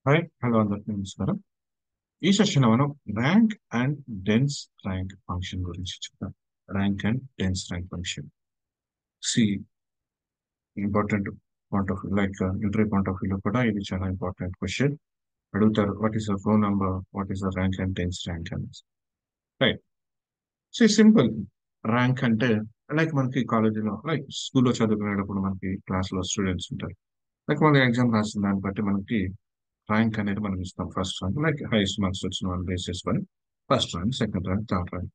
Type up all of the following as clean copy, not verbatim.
Hi hello అందరికీ నమస్కారం. ఈ సెషన్ మనం rank and dense rank function గురించి చెప్తాం. Rank and dense rank function సి important point of like interview point of వ్యూలో కూడా ఇది చాలా ఇంపార్టెంట్ క్వశ్చన్. అడుగుతారు what is the phone number, what is the rank and dense rank అనేది. Right. సి సింపుల్. ర్యాంక్ అంటే లైక్ మనకి కాలేజీలో లైక్ స్కూల్లో చదువుకునేటప్పుడు మనకి క్లాస్లో స్టూడెంట్స్ ఉంటారు. లైక్ మన ఎగ్జామ్ రాసిన దాన్ని బట్టి మనకి ర్యాంక్ అనేది మనం ఇస్తాం. First rank like highest marks వచ్చిన వాళ్ళు బేస్ చేసుకొని first rank, second rank, third rank.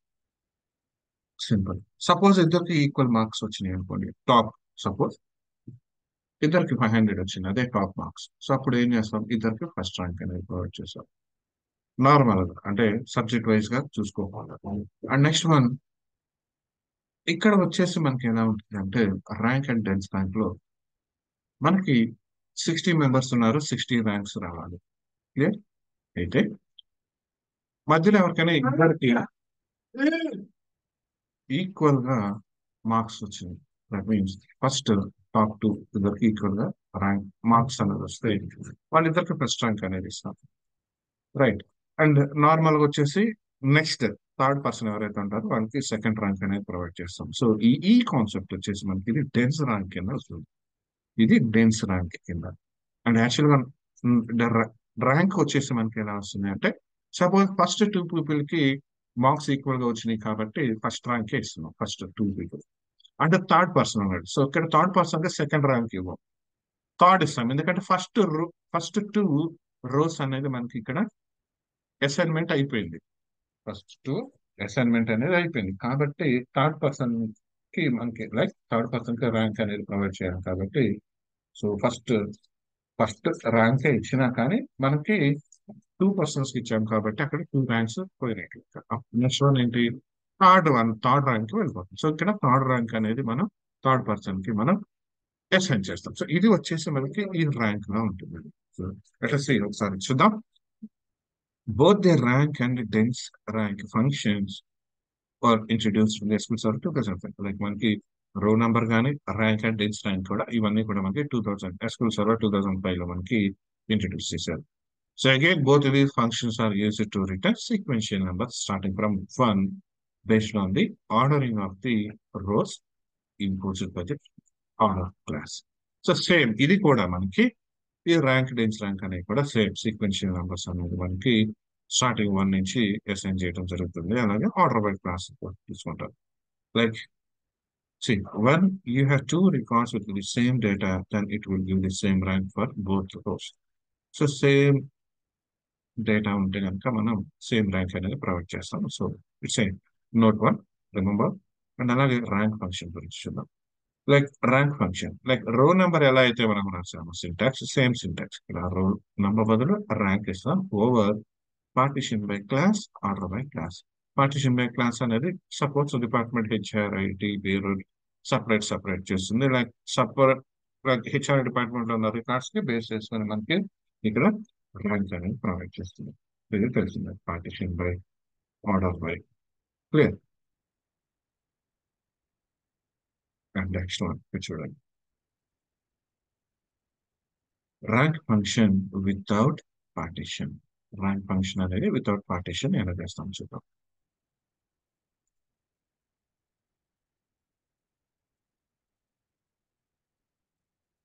Simple. Suppose ఇద్దరికి ఈక్వల్ మార్క్స్ వచ్చినాయి అనుకోండి, టాప్. సపోజ్ ఇద్దరికి 500 వచ్చింది, అదే టాప్ మార్క్స్. సో అప్పుడు ఏం చేస్తాం, ఇద్దరికి ఫస్ట్ ర్యాంక్ అనేది ప్రొవైడ్ చేస్తాం. నార్మల్ అంటే సబ్జెక్ట్ వైజ్ గా చూసుకోవాలి. అండ్ నెక్స్ట్ వన్, ఇక్కడ వచ్చేసి మనకి ఎలా ఉంటుంది అంటే ర్యాంక్ అండ్ డెన్స్ ర్యాంక్ లో మనకి 60 మెంబర్స్ ఉన్నారు, 60 ర్యాంక్స్ రావాలి. క్లియర్ అయితే మధ్యలో ఎవరికైనా ఇద్దరికి ఈక్వల్ గా మార్క్స్ వచ్చింది. That means first top two ఇద్దరికి ఈక్వల్ గా ర్యాంక్ మార్క్స్ అనేది వస్తే వాళ్ళిద్దరికి ఫస్ట్ ర్యాంక్ అనేది ఇస్తాం. రైట్. అండ్ నార్మల్ గా వచ్చేసి నెక్స్ట్ థర్డ్ పర్సన్ ఎవరైతే ఉంటారో వాళ్ళకి సెకండ్ ర్యాంక్ అనేది ప్రొవైడ్ చేస్తాం. సో ఈ కాన్సెప్ట్ వచ్చేసి మనకి ఇది డెన్స్ ర్యాంక్ కింద వస్తుంది. ఇది డెన్స్ ర్యాంక్ కింద. అండ్ యాక్చువల్గా ర్యాంక్ వచ్చేసి మనకి ఎలా వస్తుంది అంటే సపోజ్ ఫస్ట్ టూ పీపుల్ కి మార్క్స్ ఈక్వల్ గా వచ్చినాయి కాబట్టి ఫస్ట్ ర్యాంకే ఇస్తున్నాం, ఫస్ట్ టూ పీపుల్. అంటే థర్డ్ పర్సన్ ఉన్నాడు, సో ఇక్కడ థర్డ్ పర్సన్ కి సెకండ్ ర్యాంక్ ఇవ్వం, థర్డ్ ఇస్తాం. ఎందుకంటే ఫస్ట్ టూ రోస్ అనేది మనకి ఇక్కడ అసైన్మెంట్ అయిపోయింది. ఫస్ట్ టూ అసైన్మెంట్ అనేది అయిపోయింది కాబట్టి థర్డ్ పర్సన్ కి మనకి లైక్ థర్డ్ పర్సన్ కి ర్యాంక్ అనేది ప్రొవైడ్ చేయాలి కాబట్టి సో ఫస్ట్ ర్యాంకే ఇచ్చినా కానీ మనకి టూ పర్సన్స్ కి ఇచ్చాం కాబట్టి అక్కడ టూ ర్యాంక్స్ పోయినట్టు. నెక్స్ట్ వన్ ఏంటి, థర్డ్ ర్యాంక్ కి వెళ్ళిపోతుంది. సో ఇక్కడ థర్డ్ ర్యాంక్ అనేది మనం థర్డ్ పర్సన్ కి మనం అసైన్ చేస్తాం. సో ఇది వచ్చేసి మనకి ఈ ర్యాంక్ లా ఉంటుంది. సో ఎట్లా ఒకసారి చూద్దాం. Both the rank and the dense rank functions were introduced in the SQL Server 2005. Like మనకి రో నంబర్ కానీ ర్యాంక్ అండ్ డెన్స్ ర్యాంక్ కూడా ఇవన్నీ కూడా మనకి 2000 SQL Server 2005 లో మనకి ఇంట్రడ్యూస్ చేశారు. So again, both of these functions are used to return sequential numbers starting from 1 based on the ordering of the rows imposed by the order class. So same ఇది కూడా మనకి ఈ rank dense rank అనేవి కూడా same sequential numbers అనేది మనకి starting one నుంచి assign చేయడం జరుగుతుంది. అలాగే ఆర్డర్ బై క్లాస్ తీసుకుంటారు. Like see when you have two records with the same data, then it will give the same rank for both rows. So same data ఉంటే కనుక మనం సేమ్ ర్యాంక్ అనేది provide చేస్తాం. So it's a note one, remember. And అలాగే rank function గురించి చూద్దాం. Like rank function like రో number ఎలా అయితే మనం రాసాము సింటాక్స్, సేమ్ సింటాక్స్ ఇక్కడ రో నెంబర్ బదులు ర్యాంక్ ఇస్తాం over partition by class, order by class. Partition by class అనేది సపోజ్ డిపార్ట్మెంట్ హెచ్ఆర్ ఐటీ పేరు సపరేట్ చేస్తుంది. లైక్ లైక్ హెచ్ఆర్ డిపార్ట్మెంట్ లో ఉన్న రికార్డ్స్ కి బేస్ చేసుకుని మనకి ఇక్కడ ర్యాంక్ అనేది ప్రొవైడ్ చేస్తుంది. ఇది తెలిసింది, partition by, order by. Clear. And next one చూడండి, rank function without partition. Rank function అనేది వితౌట్ పార్టిషన్ ఎలా చేస్తాం చూద్దాం.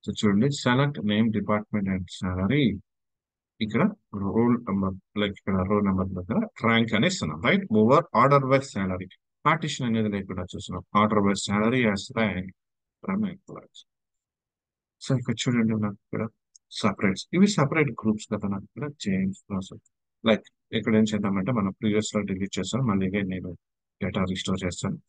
సో చూడండి, select name, department and salary. ఇక్కడ రోల్ నెంబర్ లైక్ ఇక్కడ రోల్ నెంబర్ దగ్గర ర్యాంక్ అని ఇస్తున్నాం, right, over order by salary. Partition అనేది లేకుండా చూస్తున్నాం, order by salary as rank from employees. So ఇక్కడ చూడండి నాకు ఇక్కడ సపరేట్స్, ఇవి సపరేట్ గ్రూప్స్ కదా. నాకు ఇక్కడ చేంజ్ ప్రాసెస్ లైక్ ఇక్కడ ఏం చేద్దామంటే మనం ప్రీవియస్ లో డిలీట్ చేస్తాను, మళ్ళీ నేను డేటా రిస్టోర్ చేస్తాను.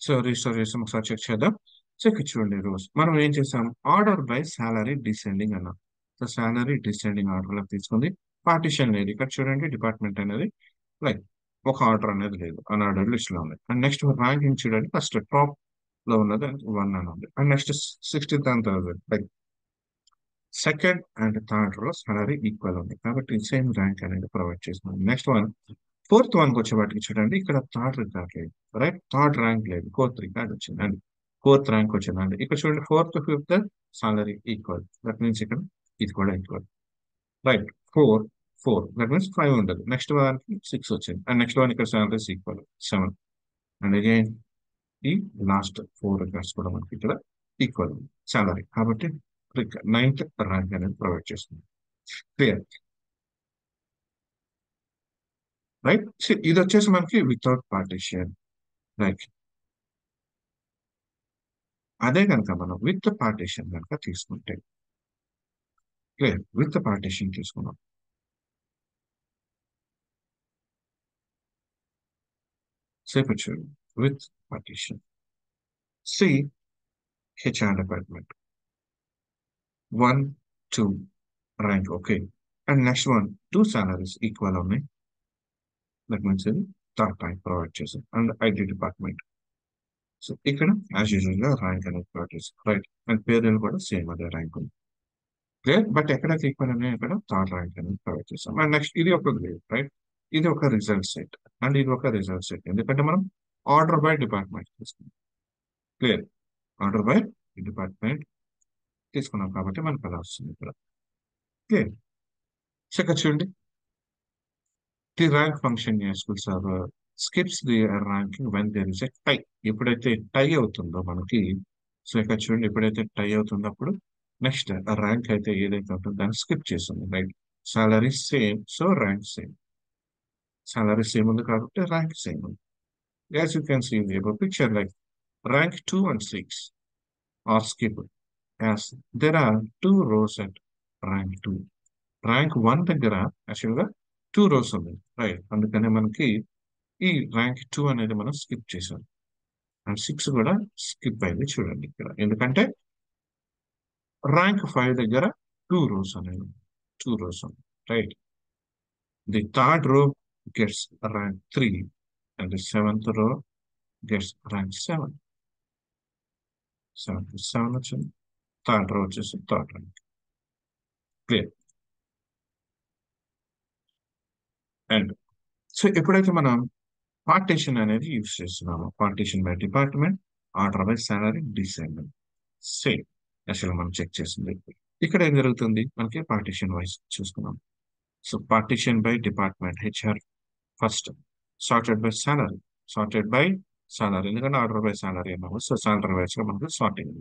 సో రిజిస్టర్ చేస్తాం, ఒకసారి చెక్ చేద్దాం. సో ఇక్కడ చూడండి రోస్ మనం ఏం చేసాం, ఆర్డర్ బై సాలరీ డిసెండింగ్ అన్నాం. సో సాలరీ డిసెండింగ్ ఆర్డర్ లో తీసుకుంది, పార్టిషన్ లేదు. ఇక్కడ చూడండి డిపార్ట్మెంట్ అనేది లైక్ ఒక ఆర్డర్ అనేది లేదు, అన్ఆర్డర్ లిస్ట్ లో ఉంది. అండ్ నెక్స్ట్ ర్యాంకింగ్ చూడండి, ఫస్ట్ టాప్ లో ఉన్నది 1 అని ఉంది. And next 60th and third like second and third row salary equal ఉంది కాబట్టి సేమ్ ర్యాంక్ అనేది ప్రొవైడ్ చేస్తున్నాం. నెక్స్ట్ వన్ ఫోర్త్ వన్ కి వచ్చేవాటికి చూడండి, ఇక్కడ థర్డ్ రికార్డ్ లేదు, రైట్, థర్డ్ ర్యాంక్ లేదు, ఫోర్త్ రికార్డ్ వచ్చింది అండ్ ఫోర్త్ ర్యాంక్ వచ్చిందండి. ఇక్కడ చూడండి fourth fifth salary equal, that means ఇక్కడ ఇది కూడా ఈక్వల్. రైట్. 4 దట్ మీన్స్ 5 ఉండదు. నెక్స్ట్ దానికి 6 వచ్చింది అండ్ నెక్స్ట్ వన్ ఇక్కడ సాలరీస్ ఈక్వల్ 7 అండ్ అగైన్ ఈ లాస్ట్ 4 రికార్డ్స్ కూడా మనకి ఇక్కడ ఈక్వల్ సాలరీ. కాబట్టి నైన్త్ ర్యాంక్ అనేది ప్రొవైడ్ చేస్తుంది. క్లియర్. రైట్. ఇది వచ్చేసి మనకి వితౌట్ పార్టీషన్. రైట్. అదే కనుక మనం విత్ పార్టీషన్ కనుక తీసుకుంటే, క్లియర్, విత్ పార్టీషన్ తీసుకున్నాం. సేపు చూడండి, with partition. See HR department 1 2 rank okay and next one 2 salaries equal ఉన్నాయి. దట్ మీన్స్ ఇది థర్డ్ ర్యాంక్ ప్రొవైడ్ చేసాం అండ్ ఐటీ డిపార్ట్మెంట్. సో ఇక్కడ యాజ్ యూజువల్ గా ర్యాంక్ అనేది ప్రొవైడ్ చేసాం. రైట్. అండ్ పేర్లు కూడా సేమ్ అదే ర్యాంక్ ఉంది. గ్రేడ్. బట్ ఎక్కడైతే ఈక్వల్ ఉన్నాయి అక్కడ థర్డ్ ర్యాంక్ అనేది ప్రొవైడ్ చేసాం. అండ్ నెక్స్ట్ ఇది ఒక గ్రేడ్. రైట్. ఇది ఒక రిజల్ట్ సెట్ అండ్ ఇది ఒక రిజల్ట్ సెట్ ఎందుకంటే మనం ఆర్డర్ బై డిపార్ట్మెంట్ తీసుకున్నాం. క్లియర్. ఆర్డర్ బై డిపార్ట్మెంట్ తీసుకున్నాం కాబట్టి మనకు అలా వస్తుంది ఇక్కడ. క్లియర్. చెక్ చూడండి. The rank function SQL server skips the ranking when there is a tie. ఎప్పుడైతే టై అవుతుందో మనకి, సో ఇక్కడ చూడండి, ఎప్పుడైతే టై అవుతుందో అప్పుడు నెక్స్ట్ ర్యాంక్ అయితే ఏదైతే ఉంటుందో దాన్ని స్కిప్ చేస్తుంది. Right. Salary same, so rank same. Salary same ఉంది కాబట్టి ర్యాంక్ సేమ్ ఉంది. As you can see in the above picture, like rank 2 and 6 are skipped as there are 2 rows at rank 2. Rank 1 దగ్గర యాక్చువల్గా 2 rows ఉంది. Right. అందుకనే మనకి ఈ rank 2 అనేది మనం స్కిప్ చేసాం అండ్ 6 కూడా స్కిప్ అయింది చూడండి ఇక్కడ. ఎందుకంటే ర్యాంక్ 5 దగ్గర 2 rows అనేది 2 rows ఉంది. Right. The third row gets rank 3 and the seventh row gets rank 7. 7 వచ్చింది. థర్డ్ రో వచ్చేసి third rank. Clear. And so ఎప్పుడైతే మనం పార్టీషన్ అనేది యూజ్ చేస్తున్నాము, partition by department, order by salary, డిసైన్మెంట్ సేమ్ అసలు మనం చెక్ చేసింది. ఇక్కడ ఏం జరుగుతుంది, మనకి పార్టీషన్ వైజ్ చూసుకున్నాం. So partition by department HR first, sorted by salary, sorted by salary ఎందుకంటే ఆర్డర్ బై సాలరీ అన్నాము. సో సాలరీ వైజ్ గా మనకు sorting.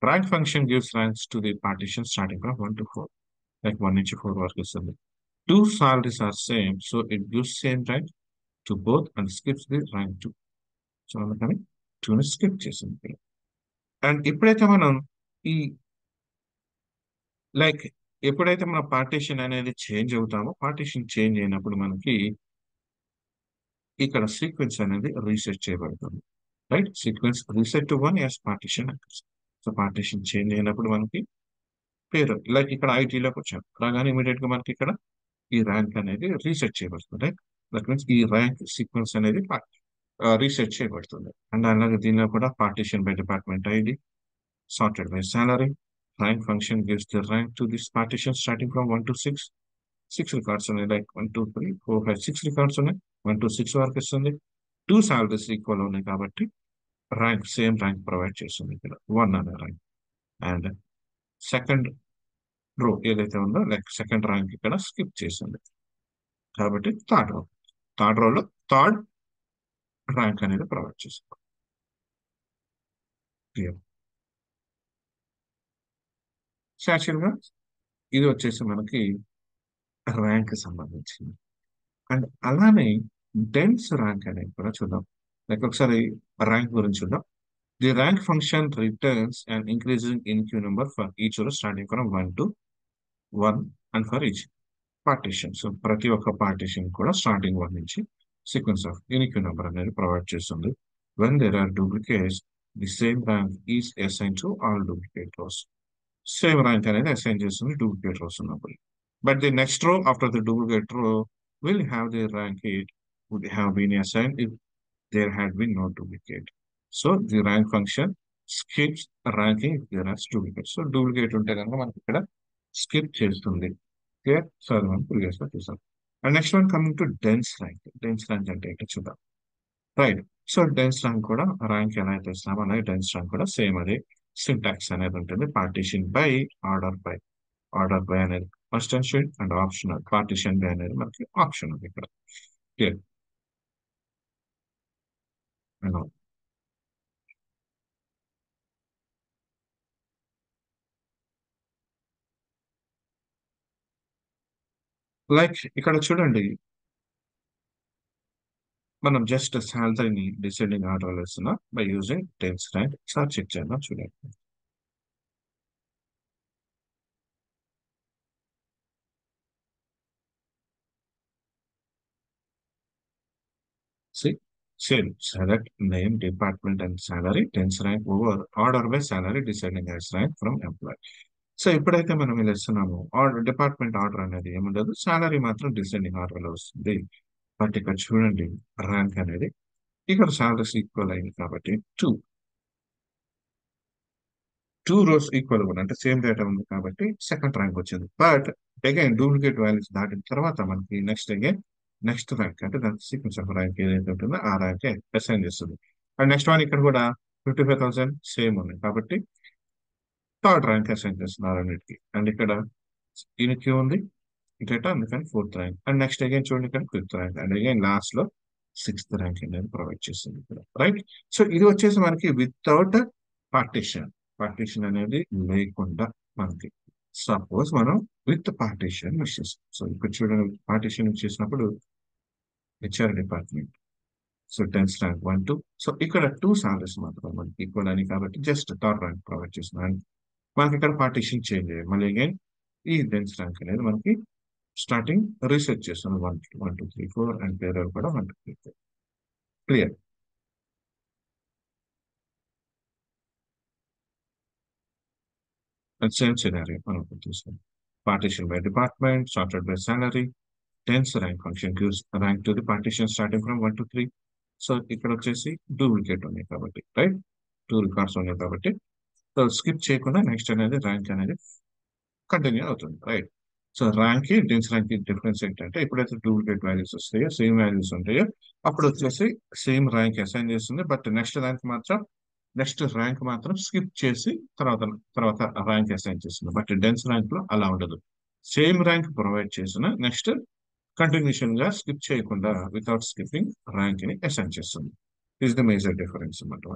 Rank function gives ranks to the partition starting from 1 to 4, like 1 నుంచి 4 వరకు ఇస్తుంది. 2 salaries are same, so it gives same rank to both and skips the rank 2. So అందుకని 2ని skip చేసింది. And ఎప్పుడైతే మనం ఈ లైక్ ఎప్పుడైతే మన పార్టీషన్ అనేది చేంజ్ అవుతామో, పార్టీషన్ చేంజ్ అయినప్పుడు మనకి ఇక్కడ సీక్వెన్స్ అనేది రీసెట్ చేయబడుతుంది. Right. Sequence reset to 1 as partition. So partition change అయినప్పుడు మనకి పేరు లైక్ ఇక్కడ ఐటీలోకి వచ్చాం రాగానే ఇమీడియట్ గా మనకి ఇక్కడ ఈ ర్యాంక్ అనేది రీసెట్ చేయబడుతుంది. దట్ మీన్స్ ఈ ర్యాంక్ సీక్వెన్స్ అనేది రీసెట్ చేయబడుతుంది. అండ్ అలాగే దీనిలో కూడా partition by department ID, sorted by salary, rank function gives the rank to this partition starting from 1 to 6. 6 records ఉన్నాయి, లైక్ 1 2 3 4 5 6 రికార్డ్స్ ఉన్నాయి. 1 to 6 వరకు ఇస్తుంది. 2 సాలరీస్ ఈక్వల్ ఉన్నాయి కాబట్టి ర్యాంక్ సేమ్ ర్యాంక్ ప్రొవైడ్ చేస్తుంది ఇక్కడ 1 అనే ర్యాంక్. అండ్ సెకండ్ రో ఏదైతే ఉందో లైక్ సెకండ్ ర్యాంక్ ఇక్కడ స్కిప్ చేసింది కాబట్టి థర్డ్ రోలో థర్డ్ ర్యాంక్ అనేది ప్రొవైడ్ చేస్తుంది. క్లియర్. యాక్చువల్గా ఇది వచ్చేసి మనకి ర్యాంక్ సంబంధించింది. అండ్ అలానే డెన్స్ ర్యాంక్ అనేది కూడా చూద్దాం. లైక్ ఒకసారి ర్యాంక్ గురించి చూద్దాం. The rank function returns and increasing unique number for each row starting from 1 to 1 and for each partition. So ప్రతి ఒక్క పార్టీషన్ కూడా స్టార్టింగ్ 1 నుంచి సీక్వెన్స్ ఆఫ్ యూనిక్ నెంబర్ అనేది ప్రొవైడ్ చేస్తుంది. When there are duplicates the same rank is assign to all duplicate rows. Same rank అనేది assign చేస్తుంది duplicate rows ఉన్నప్పుడు. But the next row after the duplicate row will have the rank it would have been assign if there had been no duplicate. So the rank function skips ranking if there are duplicate. So duplicate ఉంటే కనుక మనకి ఇక్కడ skip చేస్తుంది. Clear. So అది మనం previous గా చూసాం. And next one coming to dense rank. Dense rank అంటే ఏంటో చూద్దాం. రైట్. సో డెన్స్ ర్యాంక్ కూడా ర్యాంక్ ఎలా అయితే ఇస్తున్నామో అలాగే డెన్స్ ర్యాంక్ కూడా సేమ్ అదే సింటాక్స్ అనేది ఉంటుంది. Partition by, order by. Order by అనేది కన్స్టెన్షియల్ అండ్ ఆప్షనల్. పార్టిషన్ బై అనేది మనకి ఆప్షన్ ఉంది ఇక్కడ. క్లియర్. లైక్ ఇక్కడ చూడండి, మనం జస్ట్ శాలరీని డిసెండింగ్ ఆర్డర్ ఇస్తున్నాం by using dense rank. Sir check చేద్దాం చూడండి. See, same. Select name, department, and salary. Tens rank over order by salary descending as rank from employee. So ఎప్పుడైతే మనం ఇలా ఇస్తున్నామో ఆర్డర్ డిపార్ట్మెంట్ ఆర్డర్ అనేది ఏముండదు, salary మాత్రం descending order లో వస్తుంది. బట్ ఇక్కడ చూడండి, ర్యాంక్ అనేది ఇక్కడ సాలరీస్ ఈక్వల్ అయింది కాబట్టి టూ రోస్ ఈక్వల్ కూడా అంటే సేమ్ డేటా ఉంది కాబట్టి సెకండ్ ర్యాంక్ వచ్చింది. బట్ అగైన్ డూప్లికేట్ వాల్యూస్ దాటిన తర్వాత మనకి నెక్స్ట్ ర్యాంక్ అంటే దానికి సీక్వెన్స్ ఆఫ్ ర్యాంక్ ఏదైతే ఉంటుందో ఆ ర్యాంక్ అసైన్ చేస్తుంది. అండ్ నెక్స్ట్ వన్ ఇక్కడ కూడా 55,000 సేమ్ ఉంది కాబట్టి థర్డ్ ర్యాంక్ అసైన్ చేస్తున్నారు అన్నిటికీ. అండ్ ఇక్కడ దీనికి ఉంది డేటా అందుకని fourth rank. And next again చూడండి ఇక్కడ fifth rank. And again last లో సిక్స్త్ ర్యాంక్ అనేది ప్రొవైడ్ చేస్తుంది ఇక్కడ. రైట్. సో ఇది వచ్చేసి మనకి వితౌట్ పార్టీషన్. పార్టీషన్ అనేది లేకుండా మనకి. సపోజ్ మనం విత్ పార్టీషన్ యూస్ చేస్తాం. సో ఇక్కడ చూడండి, పార్టీషన్ యూస్ చేసినప్పుడు HR department, so tenth rank 1 2. So ఇక్కడ టూ సాలరీస్ మాత్రం మనకి ఈక్వల్ అని కాబట్టి జస్ట్ థర్డ్ ర్యాంక్ ప్రొవైడ్ చేస్తున్నాం. మనకి ఇక్కడ పార్టీషన్ చేంజ్ అయ్యాయి. మళ్ళీ అగైన్ ఈ టెన్త్ ర్యాంక్ అనేది మనకి స్టార్టింగ్ రీసెర్చ్ చేస్తున్నాం 1 2 3 4 అండ్ పేరు కూడా 1 2 3 4. క్లియర్. అండ్ సేమ్ సినారియో మనం చూస్తాం. Partition by department, sorted by salary, dense rank function gives rank to the partition starting from 1 2 3. So ఇక్కడ వచ్చేసి డూప్లికేట్ ఉన్నాయి కాబట్టి, రైట్, టూ రికార్డ్స్ ఉన్నాయి కాబట్టి సో స్కిప్ చేయకుండా నెక్స్ట్ అనేది ర్యాంక్ అనేది కంటిన్యూ అవుతుంది. రైట్. సో ర్యాంక్ కి టెన్స్ ర్యాంక్ కి డిఫరెన్స్ ఏంటంటే ఎప్పుడైతే డూప్లికేట్ వాల్యూస్ వస్తాయో, సేమ్ వాల్యూస్ ఉంటాయో అప్పుడు వచ్చేసి సేమ్ ర్యాంక్ అసైన్ చేస్తుంది. బట్ నెక్స్ట్ ర్యాంక్ మాత్రం స్కిప్ చేసి తర్వాత తర్వాత ర్యాంక్ అసైన్ చేస్తుంది. బట్ డెన్స్ ర్యాంక్ లో అలా ఉండదు. సేమ్ ర్యాంక్ ప్రొవైడ్ చేసిన నెక్స్ట్ కంటిన్యూషన్ గా స్కిప్ చేయకుండా వితౌట్ స్కిప్పింగ్ ర్యాంక్ ని అసైన్ చేస్తుంది. ఇస్ ద మేజర్ డిఫరెన్స్ అన్నమాట.